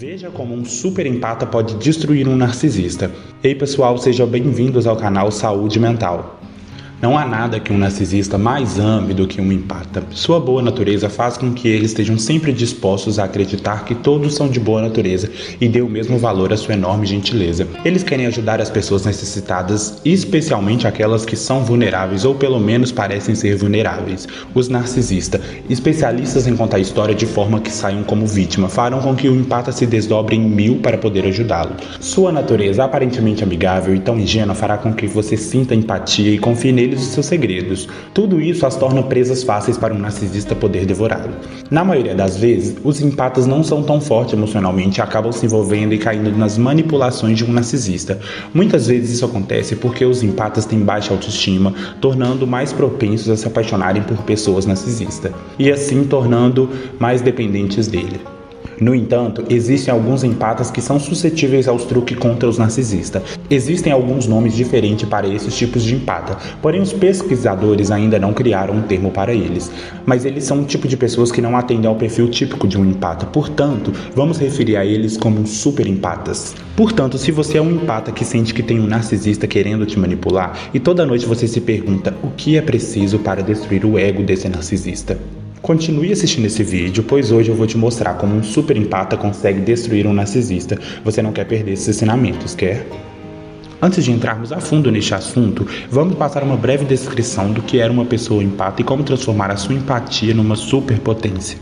Veja como um super empata pode destruir um narcisista. Ei pessoal, sejam bem-vindos ao canal Saúde Mental. Não há nada que um narcisista mais ame do que um empata. Sua boa natureza faz com que eles estejam sempre dispostos a acreditar que todos são de boa natureza e dê o mesmo valor à sua enorme gentileza. Eles querem ajudar as pessoas necessitadas, especialmente aquelas que são vulneráveis ou pelo menos parecem ser vulneráveis. Os narcisistas, especialistas em contar a história de forma que saiam como vítima, farão com que o empata se desdobre em 1000 para poder ajudá-lo. Sua natureza aparentemente amigável e tão ingênua fará com que você sinta empatia e confie neles os seus segredos. Tudo isso as torna presas fáceis para um narcisista poder devorá-lo. Na maioria das vezes, os empatas não são tão fortes emocionalmente e acabam se envolvendo e caindo nas manipulações de um narcisista. Muitas vezes isso acontece porque os empatas têm baixa autoestima, tornando mais propensos a se apaixonarem por pessoas narcisistas e assim tornando mais dependentes dele. No entanto, existem alguns empatas que são suscetíveis aos truques contra os narcisistas. Existem alguns nomes diferentes para esses tipos de empata, porém os pesquisadores ainda não criaram um termo para eles. Mas eles são um tipo de pessoas que não atendem ao perfil típico de um empata, portanto, vamos referir a eles como super empatas. Portanto, se você é um empata que sente que tem um narcisista querendo te manipular e toda noite você se pergunta o que é preciso para destruir o ego desse narcisista, continue assistindo esse vídeo, pois hoje eu vou te mostrar como um super empata consegue destruir um narcisista. Você não quer perder esses ensinamentos, quer? Antes de entrarmos a fundo neste assunto, vamos passar uma breve descrição do que era uma pessoa empata e como transformar a sua empatia numa superpotência.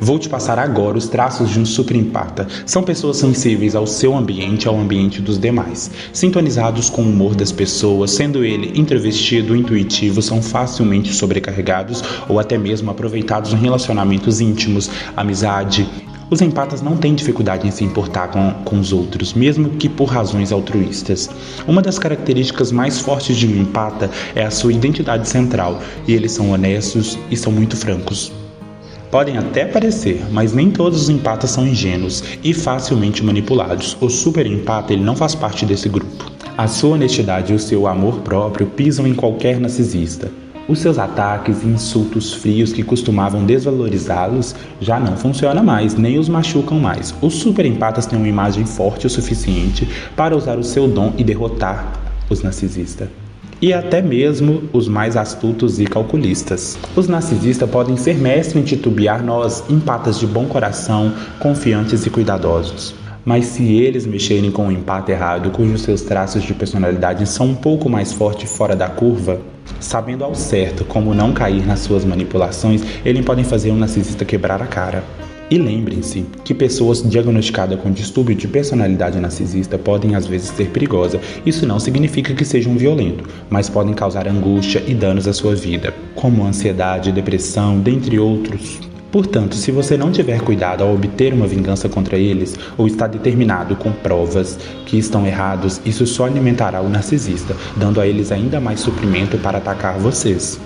Vou te passar agora os traços de um super empata. São pessoas sensíveis ao seu ambiente e ao ambiente dos demais. Sintonizados com o humor das pessoas, sendo ele introvertido, intuitivo, são facilmente sobrecarregados ou até mesmo aproveitados em relacionamentos íntimos, amizade. Os empatas não têm dificuldade em se importar com os outros, mesmo que por razões altruístas. Uma das características mais fortes de um empata é a sua identidade central, e eles são honestos e são muito francos. Podem até parecer, mas nem todos os empatas são ingênuos e facilmente manipulados. O super empata ele não faz parte desse grupo. A sua honestidade e o seu amor próprio pisam em qualquer narcisista. Os seus ataques e insultos frios que costumavam desvalorizá-los já não funcionam mais, nem os machucam mais. Os super empatas têm uma imagem forte o suficiente para usar o seu dom e derrotar os narcisistas. E até mesmo os mais astutos e calculistas. Os narcisistas podem ser mestres em titubear nós, empatas de bom coração, confiantes e cuidadosos. Mas se eles mexerem com um empata errado, cujos seus traços de personalidade são um pouco mais fortes fora da curva, sabendo ao certo como não cair nas suas manipulações, eles podem fazer um narcisista quebrar a cara. E lembrem-se que pessoas diagnosticadas com distúrbio de personalidade narcisista podem às vezes ser perigosas. Isso não significa que sejam violentos, mas podem causar angústia e danos à sua vida, como ansiedade, depressão, dentre outros. Portanto, se você não tiver cuidado ao obter uma vingança contra eles, ou está determinado com provas que estão errados, isso só alimentará o narcisista, dando a eles ainda mais suprimento para atacar vocês.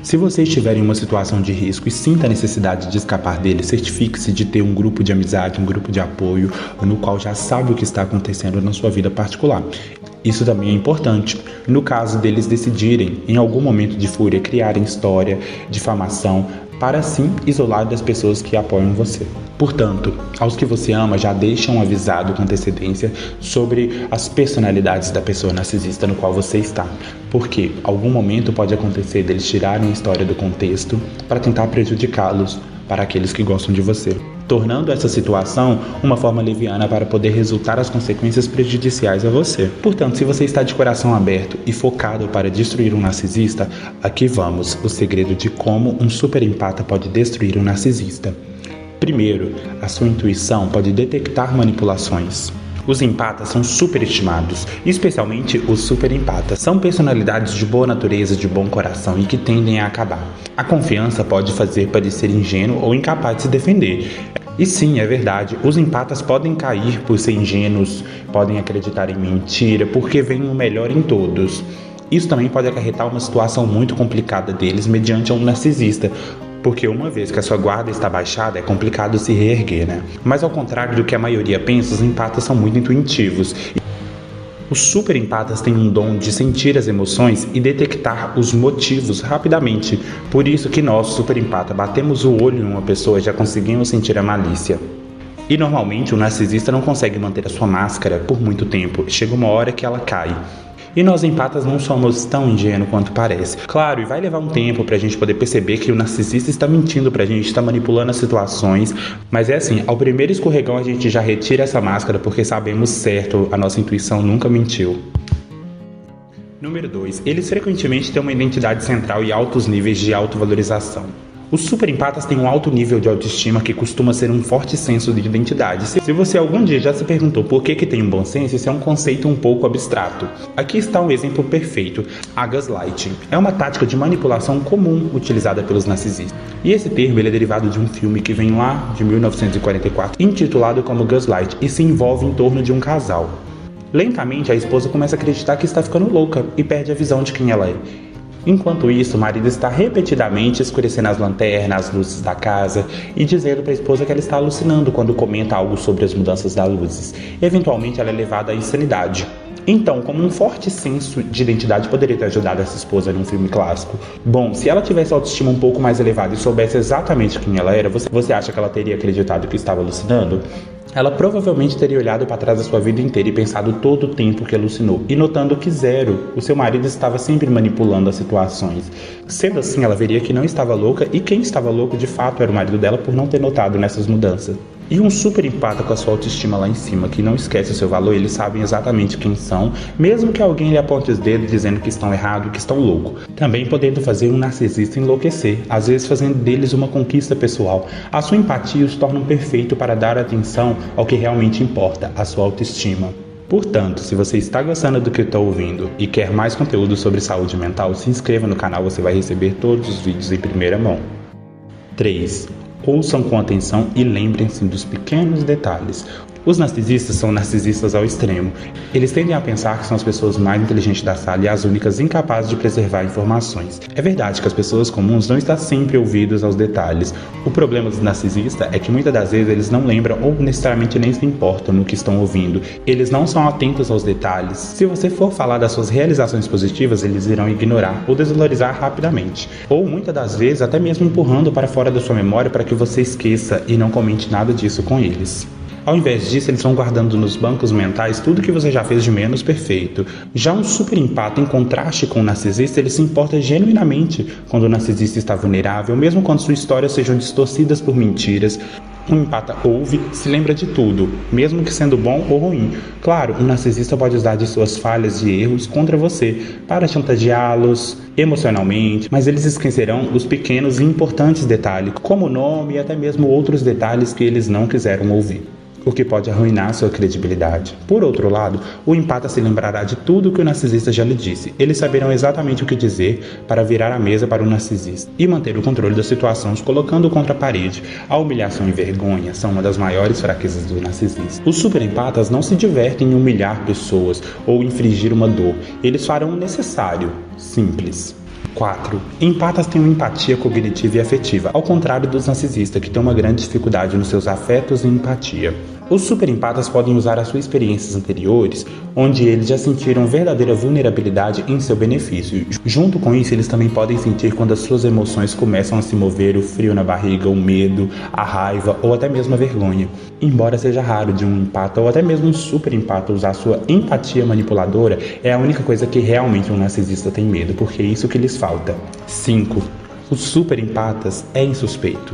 Se você estiver em uma situação de risco e sinta a necessidade de escapar dele, certifique-se de ter um grupo de amizade, um grupo de apoio, no qual já sabe o que está acontecendo na sua vida particular. Isso também é importante, no caso deles decidirem, em algum momento de fúria, criarem história, difamação, para assim isolar das pessoas que apoiam você. Portanto, aos que você ama, já deixam avisado com antecedência sobre as personalidades da pessoa narcisista no qual você está, porque algum momento pode acontecer deles tirarem a história do contexto para tentar prejudicá-los para aqueles que gostam de você, tornando essa situação uma forma leviana para poder resultar as consequências prejudiciais a você. Portanto, se você está de coração aberto e focado para destruir um narcisista, aqui vamos, o segredo de como um super empata pode destruir um narcisista. Primeiro, a sua intuição pode detectar manipulações. Os empatas são superestimados, especialmente os super empatas. São personalidades de boa natureza, de bom coração e que tendem a acabar. A confiança pode fazer parecer ingênuo ou incapaz de se defender. E sim, é verdade, os empatas podem cair por ser ingênuos, podem acreditar em mentira, porque veem o melhor em todos. Isso também pode acarretar uma situação muito complicada deles mediante um narcisista, porque uma vez que a sua guarda está baixada, é complicado se reerguer, né? Mas ao contrário do que a maioria pensa, os empatas são muito intuitivos. Os super empatas têm um dom de sentir as emoções e detectar os motivos rapidamente. Por isso que nós, super empata, batemos o olho em uma pessoa e já conseguimos sentir a malícia. E normalmente o narcisista não consegue manter a sua máscara por muito tempo, chega uma hora que ela cai. E nós empatas não somos tão ingênuos quanto parece. Claro, e vai levar um tempo pra gente poder perceber que o narcisista está mentindo pra gente, está manipulando as situações. Mas é assim, ao primeiro escorregão a gente já retira essa máscara porque sabemos certo, a nossa intuição nunca mentiu. Número 2. Eles frequentemente têm uma identidade central e altos níveis de autovalorização. Os superempatas têm um alto nível de autoestima que costuma ser um forte senso de identidade. Se você algum dia já se perguntou por que tem um bom senso, isso é um conceito um pouco abstrato. Aqui está um exemplo perfeito. A gaslighting é uma tática de manipulação comum utilizada pelos narcisistas. E esse termo ele é derivado de um filme que vem lá de 1944, intitulado como Gaslight, e se envolve em torno de um casal. Lentamente, a esposa começa a acreditar que está ficando louca e perde a visão de quem ela é. Enquanto isso, o marido está repetidamente escurecendo as lanternas, as luzes da casa e dizendo para a esposa que ela está alucinando quando comenta algo sobre as mudanças das luzes. Eventualmente, ela é levada à insanidade. Então, como um forte senso de identidade poderia ter ajudado essa esposa num filme clássico? Bom, se ela tivesse autoestima um pouco mais elevada e soubesse exatamente quem ela era, você acha que ela teria acreditado que estava alucinando? Ela provavelmente teria olhado para trás da sua vida inteira e pensado todo o tempo que alucinou, e notando que o seu marido estava sempre manipulando as situações. Sendo assim, ela veria que não estava louca, e quem estava louco de fato era o marido dela por não ter notado nessas mudanças. E um super empata com a sua autoestima lá em cima, que não esquece o seu valor, eles sabem exatamente quem são, mesmo que alguém lhe aponte os dedos dizendo que estão errados, que estão loucos. Também podendo fazer um narcisista enlouquecer, às vezes fazendo deles uma conquista pessoal. A sua empatia os torna perfeito para dar atenção ao que realmente importa, a sua autoestima. Portanto, se você está gostando do que está ouvindo e quer mais conteúdo sobre saúde mental, se inscreva no canal, você vai receber todos os vídeos em primeira mão. 3. Ouçam com atenção e lembrem-se dos pequenos detalhes. Os narcisistas são narcisistas ao extremo. Eles tendem a pensar que são as pessoas mais inteligentes da sala e as únicas incapazes de preservar informações. É verdade que as pessoas comuns não estão sempre ouvidas aos detalhes. O problema dos narcisistas é que muitas das vezes eles não lembram ou necessariamente nem se importam no que estão ouvindo. Eles não são atentos aos detalhes. Se você for falar das suas realizações positivas, eles irão ignorar ou desvalorizar rapidamente. Ou muitas das vezes até mesmo empurrando para fora da sua memória para que você esqueça e não comente nada disso com eles. Ao invés disso, eles vão guardando nos bancos mentais tudo que você já fez de menos perfeito. Já um super empata, em contraste com o narcisista, ele se importa genuinamente quando o narcisista está vulnerável, mesmo quando suas histórias sejam distorcidas por mentiras. Um empata ouve, se lembra de tudo, mesmo que sendo bom ou ruim. Claro, um narcisista pode usar de suas falhas e erros contra você, para chantageá-los emocionalmente, mas eles esquecerão os pequenos e importantes detalhes, como o nome e até mesmo outros detalhes que eles não quiseram ouvir, o que pode arruinar sua credibilidade. Por outro lado, o empata se lembrará de tudo que o narcisista já lhe disse. Eles saberão exatamente o que dizer para virar a mesa para o narcisista e manter o controle da situação, colocando-o contra a parede. A humilhação e vergonha são uma das maiores fraquezas do narcisista. Os super empatas não se divertem em humilhar pessoas ou infligir uma dor. Eles farão o necessário, simples. 4. Empatas têm uma empatia cognitiva e afetiva, ao contrário dos narcisistas, que têm uma grande dificuldade nos seus afetos e empatia. Os superempatas podem usar as suas experiências anteriores, onde eles já sentiram verdadeira vulnerabilidade em seu benefício. Junto com isso, eles também podem sentir quando as suas emoções começam a se mover, o frio na barriga, o medo, a raiva ou até mesmo a vergonha. Embora seja raro de um empata ou até mesmo um superempata usar sua empatia manipuladora, é a única coisa que realmente um narcisista tem medo, porque é isso que lhes falta. 5. Os superempatas é insuspeito.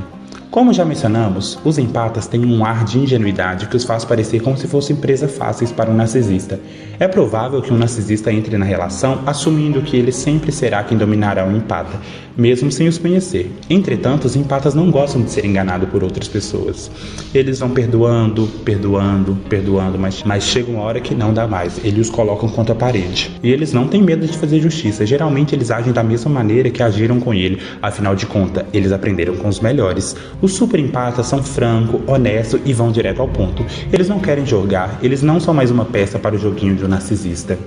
Como já mencionamos, os empatas têm um ar de ingenuidade que os faz parecer como se fossem presas fáceis para um narcisista. É provável que um narcisista entre na relação assumindo que ele sempre será quem dominará o empata, mesmo sem os conhecer. Entretanto, os empatas não gostam de ser enganados por outras pessoas. Eles vão perdoando, mas chega uma hora que não dá mais. Eles os colocam contra a parede. E eles não têm medo de fazer justiça. Geralmente eles agem da mesma maneira que agiram com ele. Afinal de contas, eles aprenderam com os melhores. Os super empatas são francos, honestos e vão direto ao ponto. Eles não querem jogar, eles não são mais uma peça para o joguinho de um narcisista.